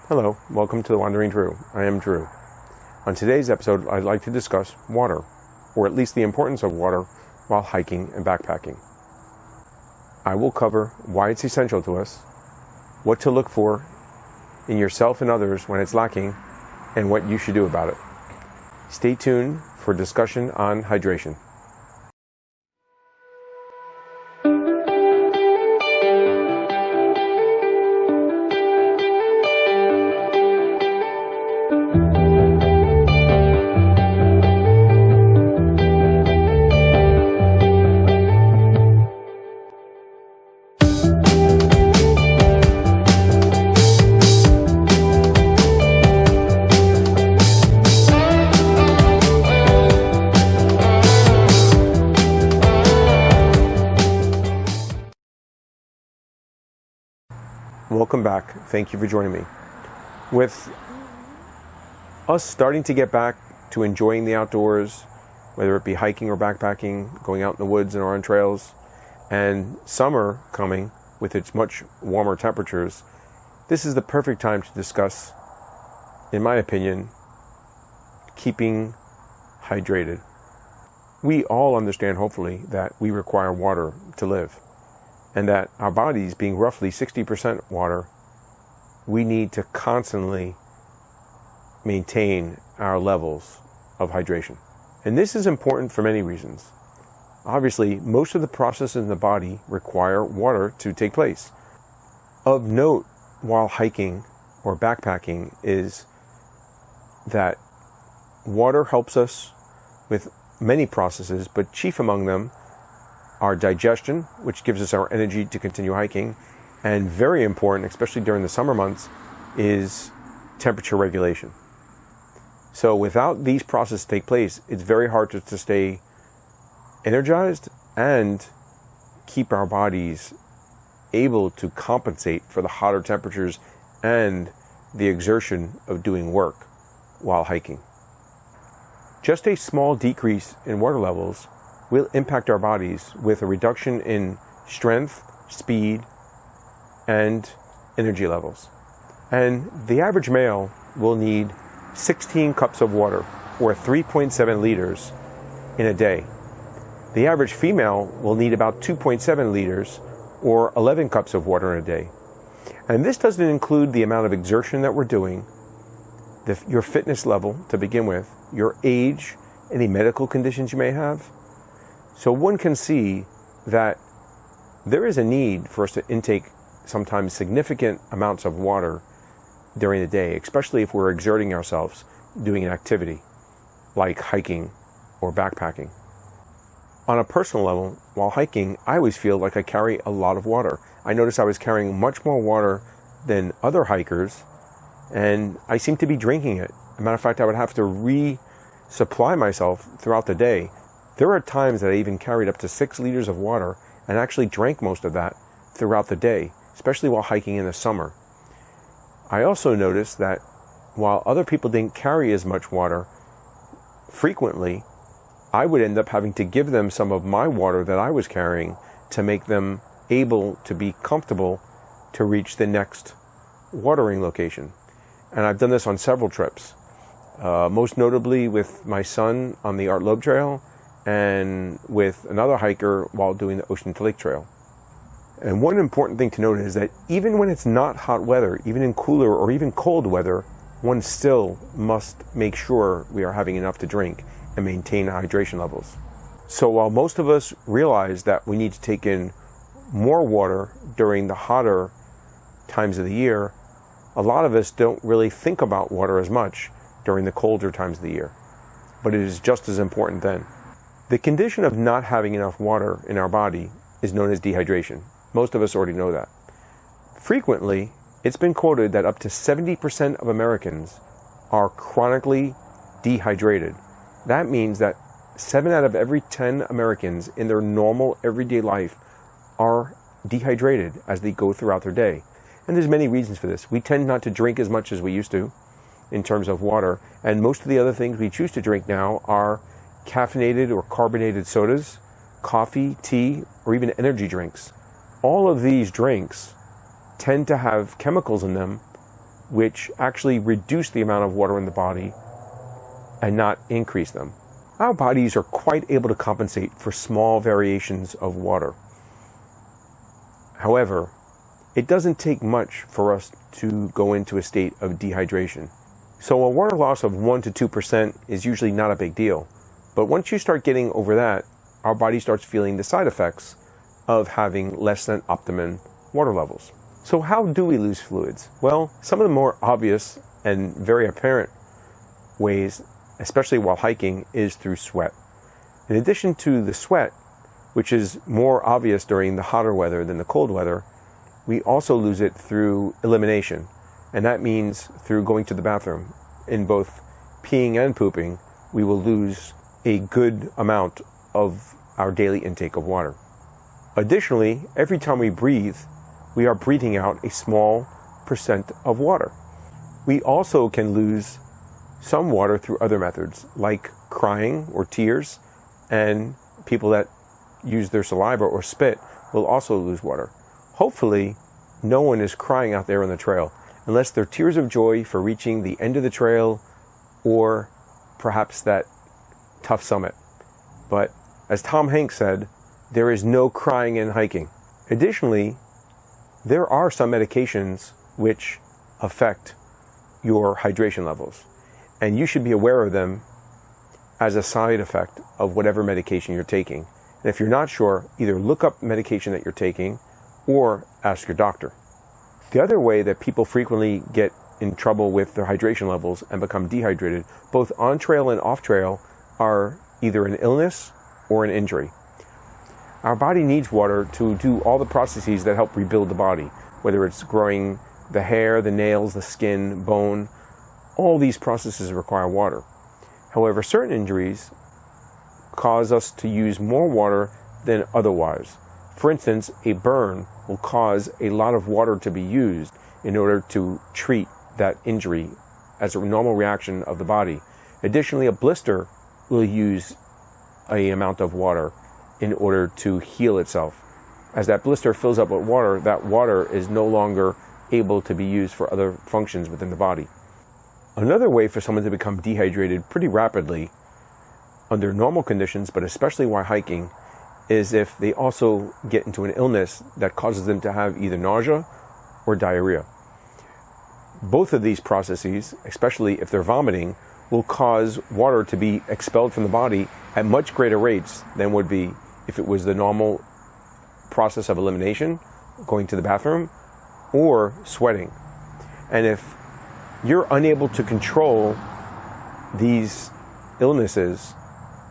Hello, welcome to The Wandering Drew. I am Drew. On today's episode, I'd like to discuss water, or at least the importance of water while hiking and backpacking. I will cover why it's essential to us, what to look for in yourself and others when it's lacking, and what you should do about it. Stay tuned for discussion on hydration. Welcome back. Thank you for joining me. With us starting to get back to enjoying the outdoors, whether it be hiking or backpacking, going out in the woods and on trails, and summer coming with its much warmer temperatures, this is the perfect time to discuss, in my opinion, keeping hydrated. We all understand, hopefully, that we require water to live, and that our bodies being roughly 60% water, we need to constantly maintain our levels of hydration. And this is important for many reasons. Obviously, most of the processes in the body require water to take place. Of note, while hiking or backpacking, is that water helps us with many processes, but chief among them our digestion, which gives us our energy to continue hiking, and very important, especially during the summer months, is temperature regulation. So without these processes take place, it's very hard to stay energized and keep our bodies able to compensate for the hotter temperatures and the exertion of doing work while hiking. Just a small decrease in water levels will impact our bodies with a reduction in strength, speed, and energy levels. And the average male will need 16 cups of water, or 3.7 liters, in a day. The average female will need about 2.7 liters, or 11 cups of water in a day. And this doesn't include the amount of exertion that we're doing, your fitness level to begin with, your age, any medical conditions you may have. So one can see that there is a need for us to intake sometimes significant amounts of water during the day, especially if we're exerting ourselves doing an activity like hiking or backpacking. On a personal level, while hiking, I always feel like I carry a lot of water. I noticed I was carrying much more water than other hikers, and I seem to be drinking it. As a matter of fact, I would have to resupply myself throughout the day. There are times that I even carried up to 6 liters of water and actually drank most of that throughout the day, especially while hiking in the summer. I also noticed that while other people didn't carry as much water frequently, I would end up having to give them some of my water that I was carrying to make them able to be comfortable to reach the next watering location. And I've done this on several trips, most notably with my son on the Art Loeb Trail, and with another hiker while doing the Ocean to Lake Trail. And one important thing to note is that even when it's not hot weather, even in cooler or even cold weather, one still must make sure we are having enough to drink and maintain hydration levels. So while most of us realize that we need to take in more water during the hotter times of the year, a lot of us don't really think about water as much during the colder times of the year. But it is just as important then. The condition of not having enough water in our body is known as dehydration. Most of us already know that. Frequently, it's been quoted that up to 70% of Americans are chronically dehydrated. That means that 7 out of every 10 Americans in their normal everyday life are dehydrated as they go throughout their day. And there's many reasons for this. We tend not to drink as much as we used to in terms of water, and most of the other things we choose to drink now are caffeinated or carbonated sodas, coffee, tea, or even energy drinks. All of these drinks tend to have chemicals in them which actually reduce the amount of water in the body and not increase them. Our bodies are quite able to compensate for small variations of water. However, it doesn't take much for us to go into a state of dehydration. So a water loss of 1 to 2% is usually not a big deal. But once you start getting over that, our body starts feeling the side effects of having less than optimum water levels. So how do we lose fluids? Well, some of the more obvious and very apparent ways, especially while hiking, is through sweat. In addition to the sweat, which is more obvious during the hotter weather than the cold weather, we also lose it through elimination. And that means through going to the bathroom. In both peeing and pooping, we will lose a good amount of our daily intake of water. Additionally, every time we breathe, we are breathing out a small percent of water. We also can lose some water through other methods, like crying or tears, and people that use their saliva or spit will also lose water. Hopefully, no one is crying out there on the trail, unless they're tears of joy for reaching the end of the trail or perhaps that tough summit. But as Tom Hanks said, there is no crying in hiking. Additionally, there are some medications which affect your hydration levels, and you should be aware of them as a side effect of whatever medication you're taking. And if you're not sure, either look up medication that you're taking or ask your doctor. The other way that people frequently get in trouble with their hydration levels and become dehydrated, both on trail and off trail, are either an illness or an injury. Our body needs water to do all the processes that help rebuild the body, whether it's growing the hair, the nails, the skin, bone. All these processes require water. However, certain injuries cause us to use more water than otherwise. For instance, a burn will cause a lot of water to be used in order to treat that injury as a normal reaction of the body. Additionally, a blister will use an amount of water in order to heal itself. As that blister fills up with water, that water is no longer able to be used for other functions within the body. Another way for someone to become dehydrated pretty rapidly under normal conditions, but especially while hiking, is if they also get into an illness that causes them to have either nausea or diarrhea. Both of these processes, especially if they're vomiting, will cause water to be expelled from the body at much greater rates than would be if it was the normal process of elimination, going to the bathroom, or sweating. And if you're unable to control these illnesses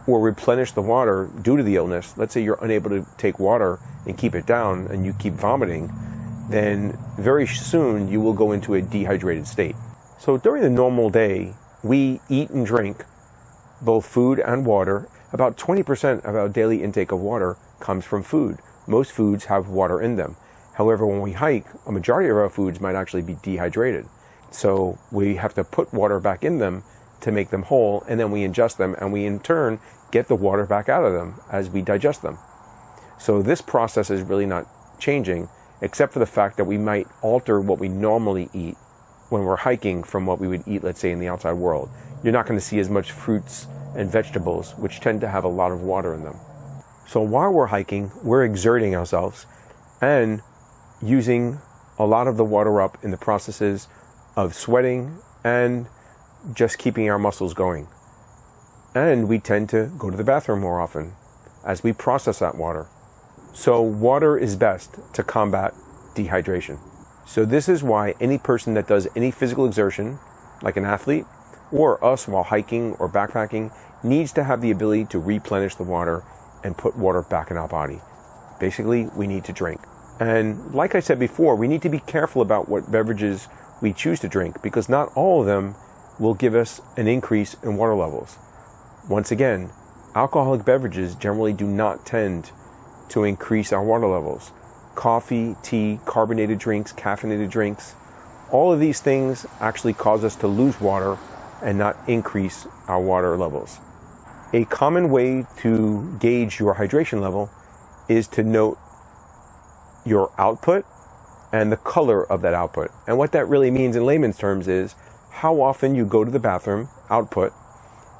or replenish the water due to the illness, let's say you're unable to take water and keep it down and you keep vomiting, then very soon you will go into a dehydrated state. So during the normal day, we eat and drink both food and water. About 20% of our daily intake of water comes from food. Most foods have water in them. However, when we hike, a majority of our foods might actually be dehydrated. So we have to put water back in them to make them whole, and then we ingest them, and we in turn get the water back out of them as we digest them. So this process is really not changing, except for the fact that we might alter what we normally eat when we're hiking from what we would eat, let's say, in the outside world. You're not going to see as much fruits and vegetables, which tend to have a lot of water in them. So while we're hiking, we're exerting ourselves and using a lot of the water up in the processes of sweating and just keeping our muscles going. And we tend to go to the bathroom more often as we process that water. So water is best to combat dehydration. So this is why any person that does any physical exertion, like an athlete, or us while hiking or backpacking, needs to have the ability to replenish the water and put water back in our body. Basically, we need to drink. And like I said before, we need to be careful about what beverages we choose to drink, because not all of them will give us an increase in water levels. Once again, alcoholic beverages generally do not tend to increase our water levels. Coffee, tea, carbonated drinks, caffeinated drinks, all of these things actually cause us to lose water and not increase our water levels. A common way to gauge your hydration level is to note your output and the color of that output. And what that really means in layman's terms is how often you go to the bathroom, output,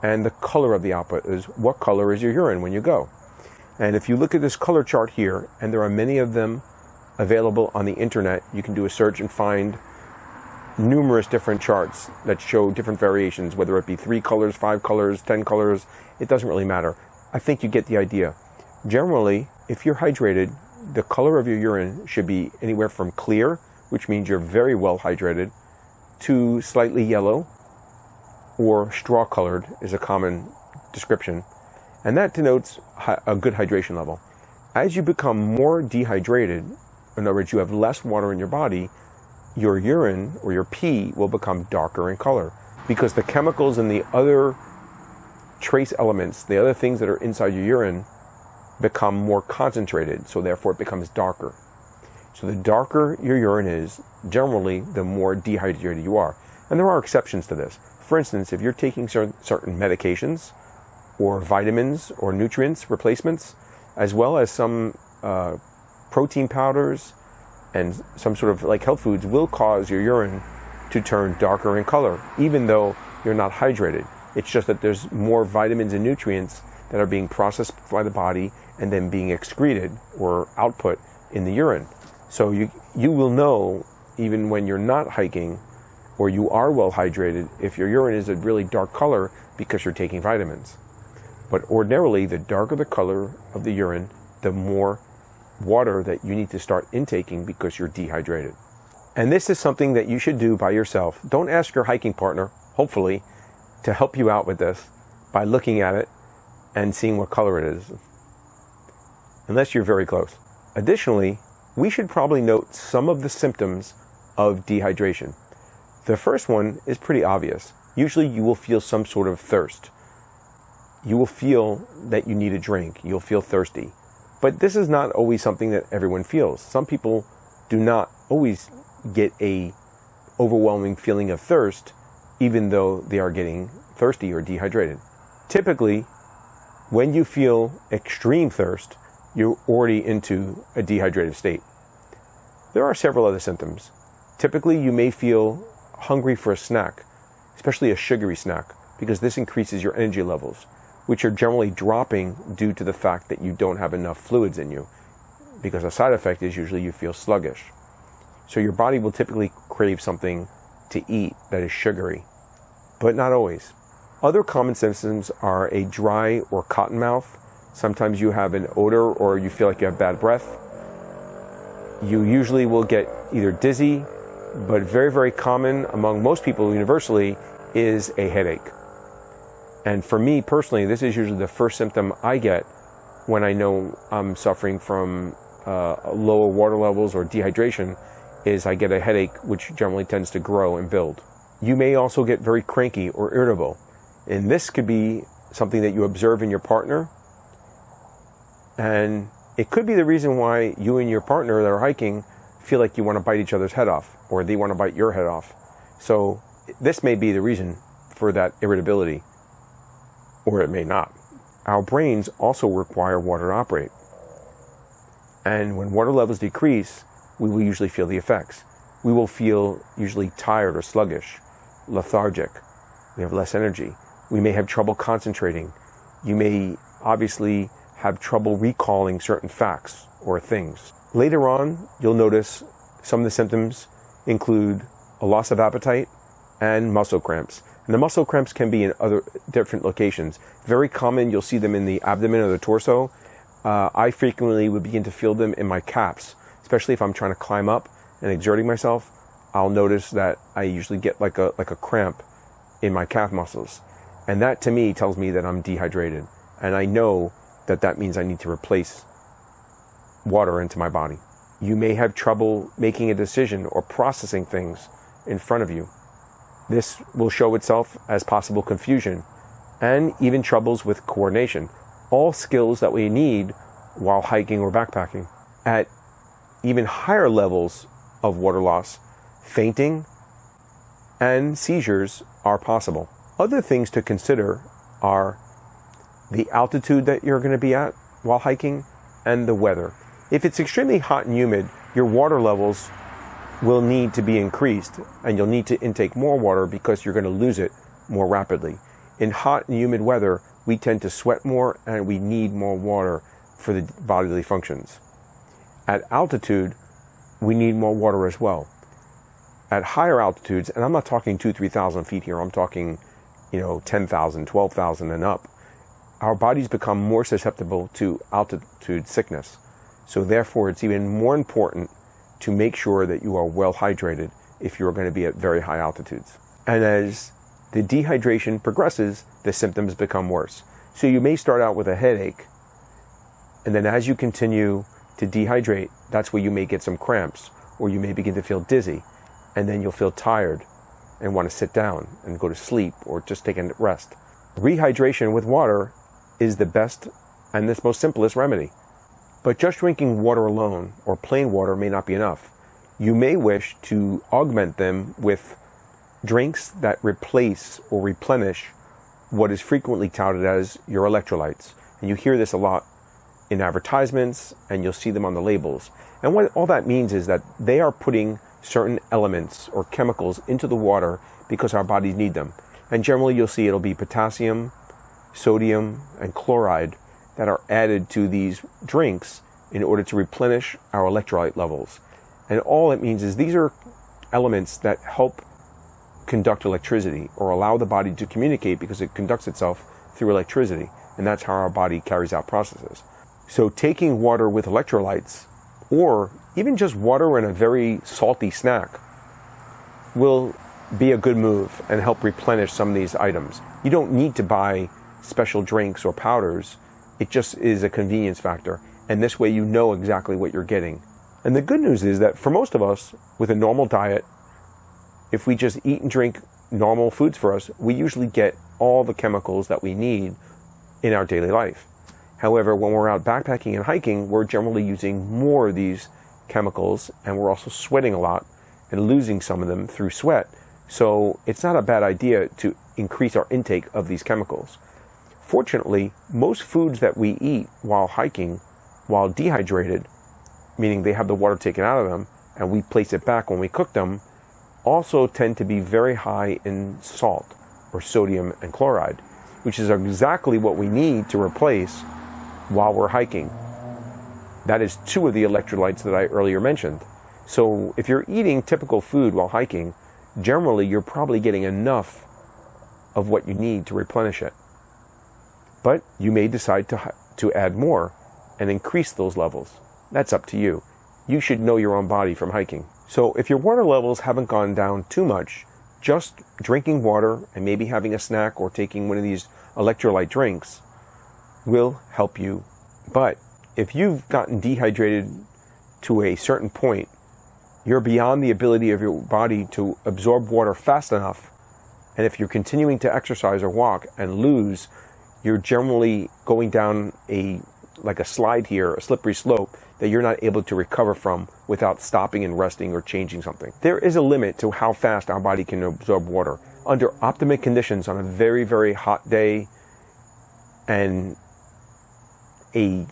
and the color of the output is what color is your urine when you go. And if you look at this color chart here, and there are many of them available on the internet, you can do a search and find numerous different charts that show different variations, whether it be 3 colors, 5 colors, 10 colors, it doesn't really matter. I think you get the idea. Generally, if you're hydrated, the color of your urine should be anywhere from clear, which means you're very well hydrated, to slightly yellow, or straw colored is a common description. And that denotes a good hydration level. As you become more dehydrated, in other words, you have less water in your body, your urine or your pee will become darker in color because the chemicals and the other trace elements, the other things that are inside your urine, become more concentrated, so therefore it becomes darker. So the darker your urine is, generally, the more dehydrated you are. And there are exceptions to this. For instance, if you're taking certain medications or vitamins or nutrients replacements, as well as some protein powders and some sort of like health foods will cause your urine to turn darker in color, even though you're not hydrated. It's just that there's more vitamins and nutrients that are being processed by the body and then being excreted or output in the urine. So you will know, even when you're not hiking or you are well hydrated, if your urine is a really dark color because you're taking vitamins. But ordinarily, the darker the color of the urine, the more water that you need to start intaking because you're dehydrated. And this is something that you should do by yourself. Don't ask your hiking partner, hopefully, to help you out with this by looking at it and seeing what color it is, unless you're very close. Additionally, we should probably note some of the symptoms of dehydration. The first one is pretty obvious. Usually you will feel some sort of thirst. You will feel that you need a drink. You'll feel thirsty. But this is not always something that everyone feels. Some people do not always get a overwhelming feeling of thirst, even though they are getting thirsty or dehydrated. Typically, when you feel extreme thirst, you're already into a dehydrated state. There are several other symptoms. Typically, you may feel hungry for a snack, especially a sugary snack, because this increases your energy levels, which are generally dropping due to the fact that you don't have enough fluids in you, because a side effect is usually you feel sluggish. So your body will typically crave something to eat that is sugary, but not always. Other common symptoms are a dry or cotton mouth. Sometimes you have an odor or you feel like you have bad breath. You usually will get either dizzy, but very, very common among most people universally is a headache. And for me personally, this is usually the first symptom I get when I know I'm suffering from lower water levels or dehydration, is I get a headache, which generally tends to grow and build. You may also get very cranky or irritable. And this could be something that you observe in your partner. And it could be the reason why you and your partner that are hiking feel like you want to bite each other's head off, or they want to bite your head off. So this may be the reason for that irritability, or it may not. Our brains also require water to operate. And when water levels decrease, we will usually feel the effects. We will feel usually tired or sluggish, lethargic. We have less energy. We may have trouble concentrating. You may obviously have trouble recalling certain facts or things. Later on, you'll notice some of the symptoms include a loss of appetite and muscle cramps. And the muscle cramps can be in other different locations. Very common, you'll see them in the abdomen or the torso. I frequently would begin to feel them in my calves, especially if I'm trying to climb up and exerting myself. I'll notice that I usually get like a cramp in my calf muscles. And that to me tells me that I'm dehydrated. And I know that that means I need to replace water into my body. You may have trouble making a decision or processing things in front of you. This will show itself as possible confusion and even troubles with coordination. All skills that we need while hiking or backpacking. At even higher levels of water loss, fainting and seizures are possible. Other things to consider are the altitude that you're going to be at while hiking and the weather. If it's extremely hot and humid, your water levels will need to be increased, and you'll need to intake more water because you're going to lose it more rapidly. In hot and humid weather, we tend to sweat more and we need more water for the bodily functions. At altitude, we need more water as well. At higher altitudes, and I'm not talking 2,000 to 3,000 feet here, I'm talking 10,000, 12,000 and up, our bodies become more susceptible to altitude sickness. So therefore, it's even more important to make sure that you are well hydrated if you're going to be at very high altitudes. And as the dehydration progresses, the symptoms become worse. So you may start out with a headache, and then as you continue to dehydrate, that's where you may get some cramps, or you may begin to feel dizzy, and then you'll feel tired and want to sit down and go to sleep or just take a rest. Rehydration with water is the best and the most simplest remedy. But just drinking water alone or plain water may not be enough. You may wish to augment them with drinks that replace or replenish what is frequently touted as your electrolytes. And you hear this a lot in advertisements, and you'll see them on the labels. And what all that means is that they are putting certain elements or chemicals into the water because our bodies need them. And generally you'll see it'll be potassium, sodium, and chloride that are added to these drinks in order to replenish our electrolyte levels. And all it means is these are elements that help conduct electricity or allow the body to communicate because it conducts itself through electricity. And that's how our body carries out processes. So taking water with electrolytes, or even just water and a very salty snack, will be a good move and help replenish some of these items. You don't need to buy special drinks or powders. It just is a convenience factor. And this way you know exactly what you're getting. And the good news is that for most of us with a normal diet, if we just eat and drink normal foods for us, we usually get all the chemicals that we need in our daily life. However, when we're out backpacking and hiking, we're generally using more of these chemicals, and we're also sweating a lot and losing some of them through sweat. So it's not a bad idea to increase our intake of these chemicals. Fortunately, most foods that we eat while hiking, while dehydrated, meaning they have the water taken out of them, and we place it back when we cook them, also tend to be very high in salt or sodium and chloride, which is exactly what we need to replace while we're hiking. That is 2 of the electrolytes that I earlier mentioned. So if you're eating typical food while hiking, generally you're probably getting enough of what you need to replenish it. But you may decide to add more and increase those levels. That's up to you. You should know your own body from hiking. So if your water levels haven't gone down too much, just drinking water and maybe having a snack or taking one of these electrolyte drinks will help you. But if you've gotten dehydrated to a certain point, you're beyond the ability of your body to absorb water fast enough. And if you're continuing to exercise or walk and lose, you're generally going down like a slide here, a slippery slope that you're not able to recover from without stopping and resting or changing something. There is a limit to how fast our body can absorb water. Under optimal conditions on a very, very hot day, and a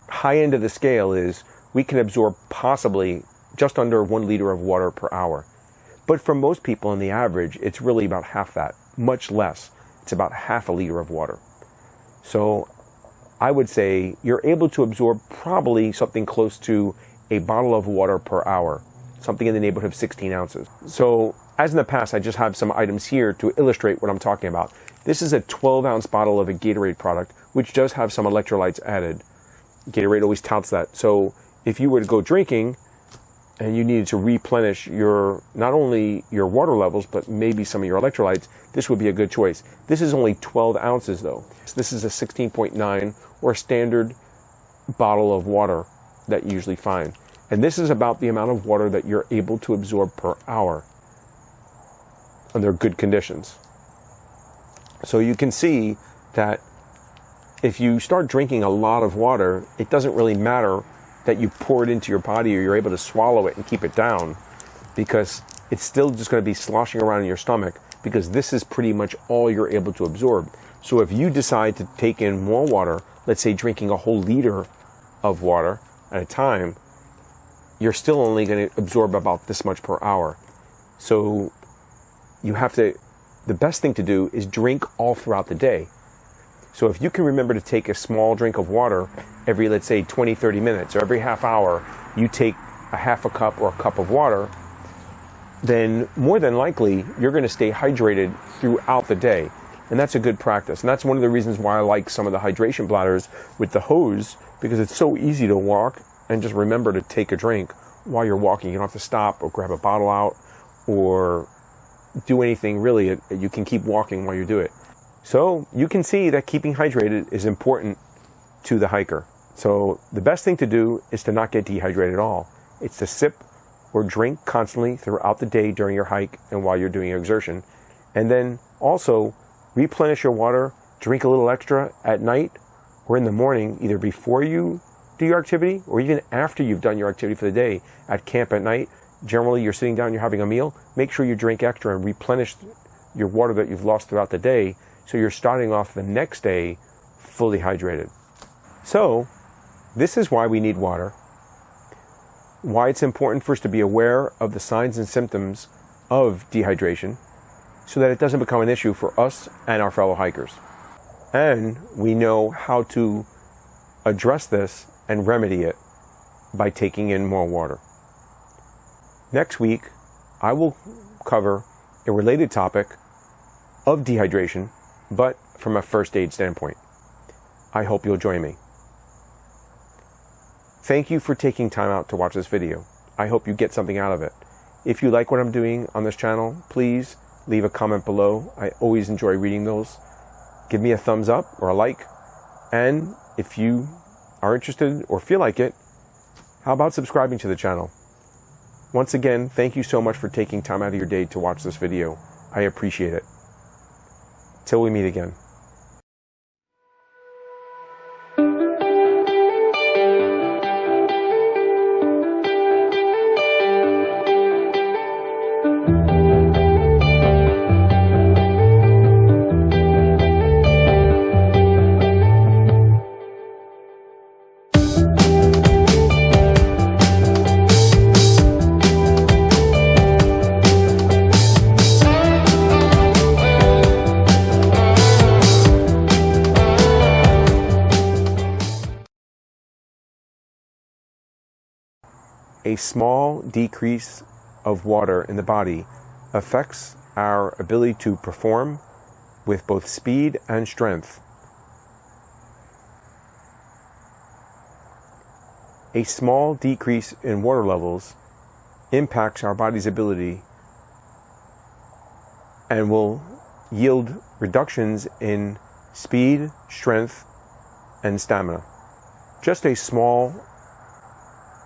high end of the scale is we can absorb possibly just under 1 liter of water per hour. But for most people on the average, it's really about half that, much less. It's about half a liter of water. So I would say you're able to absorb probably something close to a bottle of water per hour, something in the neighborhood of 16 ounces. So as in the past, I just have some items here to illustrate what I'm talking about. This is a 12-ounce bottle of a Gatorade product, which does have some electrolytes added. Gatorade always touts that. So if you were to go drinking and you needed to replenish not only your water levels, but maybe some of your electrolytes, this would be a good choice. This is only 12 ounces though. This is a 16.9 or a standard bottle of water that you usually find. And this is about the amount of water that you're able to absorb per hour under good conditions. So you can see that if you start drinking a lot of water, it doesn't really matter that you pour it into your body or you're able to swallow it and keep it down, because it's still just going to be sloshing around in your stomach, because this is pretty much all you're able to absorb. So if you decide to take in more water, let's say drinking a whole liter of water at a time, you're still only going to absorb about this much per hour. So the best thing to do is drink all throughout the day. So if you can remember to take a small drink of water every, let's say, 20, 30 minutes, or every half hour, you take a half a cup or a cup of water, then more than likely, you're going to stay hydrated throughout the day. And that's a good practice. And that's one of the reasons why I like some of the hydration bladders with the hose, because it's so easy to walk and just remember to take a drink while you're walking. You don't have to stop or grab a bottle out or do anything really. You can keep walking while you do it. So you can see that keeping hydrated is important to the hiker. So the best thing to do is to not get dehydrated at all. It's to sip or drink constantly throughout the day during your hike and while you're doing your exertion. And then also replenish your water, drink a little extra at night or in the morning, either before you do your activity or even after you've done your activity for the day at camp at night. Generally, you're sitting down, you're having a meal. Make sure you drink extra and replenish your water that you've lost throughout the day, so you're starting off the next day fully hydrated. So this is why we need water, why it's important for us to be aware of the signs and symptoms of dehydration so that it doesn't become an issue for us and our fellow hikers. And we know how to address this and remedy it by taking in more water. Next week, I will cover a related topic of dehydration, but from a first aid standpoint. I hope you'll join me. Thank you for taking time out to watch this video. I hope you get something out of it. If you like what I'm doing on this channel, please leave a comment below. I always enjoy reading those. Give me a thumbs up or a like. And if you are interested or feel like it, how about subscribing to the channel? Once again, thank you so much for taking time out of your day to watch this video. I appreciate it. Till we meet again. A small decrease of water in the body affects our ability to perform with both speed and strength. A small decrease in water levels impacts our body's ability and will yield reductions in speed, strength, and stamina. Just a small